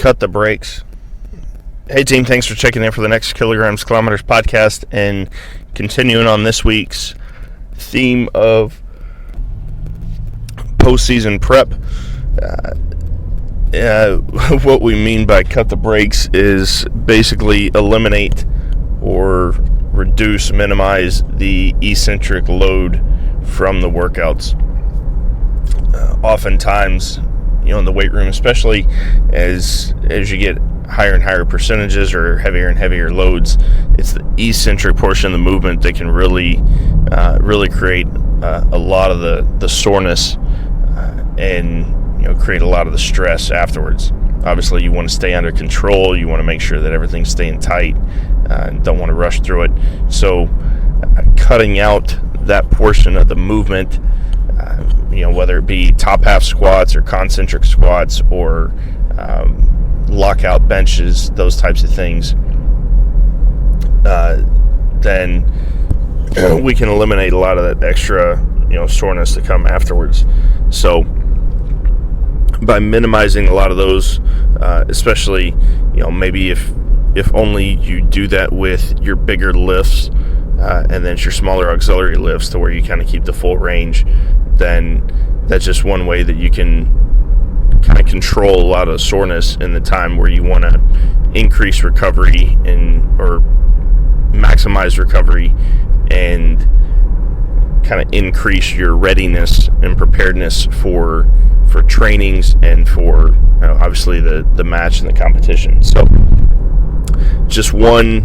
cut the brakes. Hey team, thanks for checking in for the Next Kilograms Kilometers podcast and continuing on this week's theme of postseason prep. What we mean by cut the brakes is basically eliminate or reduce, minimize the eccentric load from the workouts. Oftentimes, in the weight room, especially as you get higher and higher percentages or heavier and heavier loads, it's the eccentric portion of the movement that can really create a lot of the soreness and create a lot of the stress afterwards. Obviously, you want to stay under control. You want to make sure that everything's staying tight and don't want to rush through it. So cutting out that portion of the movement, whether it be top half squats or concentric squats or lockout benches, those types of things, then we can eliminate a lot of that extra soreness to come afterwards. So by minimizing a lot of those, especially maybe if only you do that with your bigger lifts, and then it's your smaller auxiliary lifts to where you kind of keep the full range, then that's just one way that you can kind of control a lot of soreness in the time where you want to increase recovery or maximize recovery and kind of increase your readiness and preparedness for trainings and for obviously the match and the competition. So just one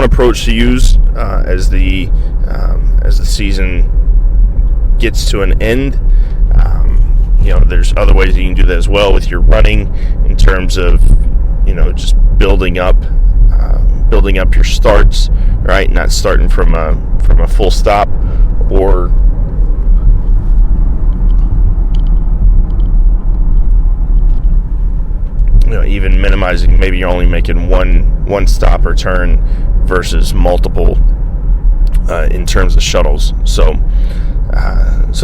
approach to use as the season gets to an end. There's other ways you can do that as well with your running, in terms of just building up your starts, right? Not starting from a full stop, or even minimizing. Maybe you're only making one stop or turn versus multiple in terms of shuttles. So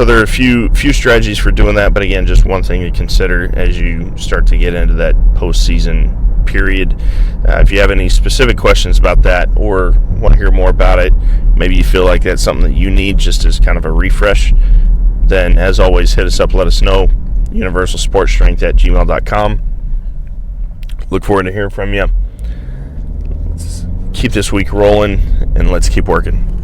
there are a few strategies for doing that, but again, just one thing to consider as you start to get into that postseason period. If you have any specific questions about that or want to hear more about it, maybe you feel like that's something that you need just as kind of a refresh, then as always, hit us up, let us know. universalsportstrength@gmail.com. Look forward to hearing from you. Let's keep this week rolling, and let's keep working.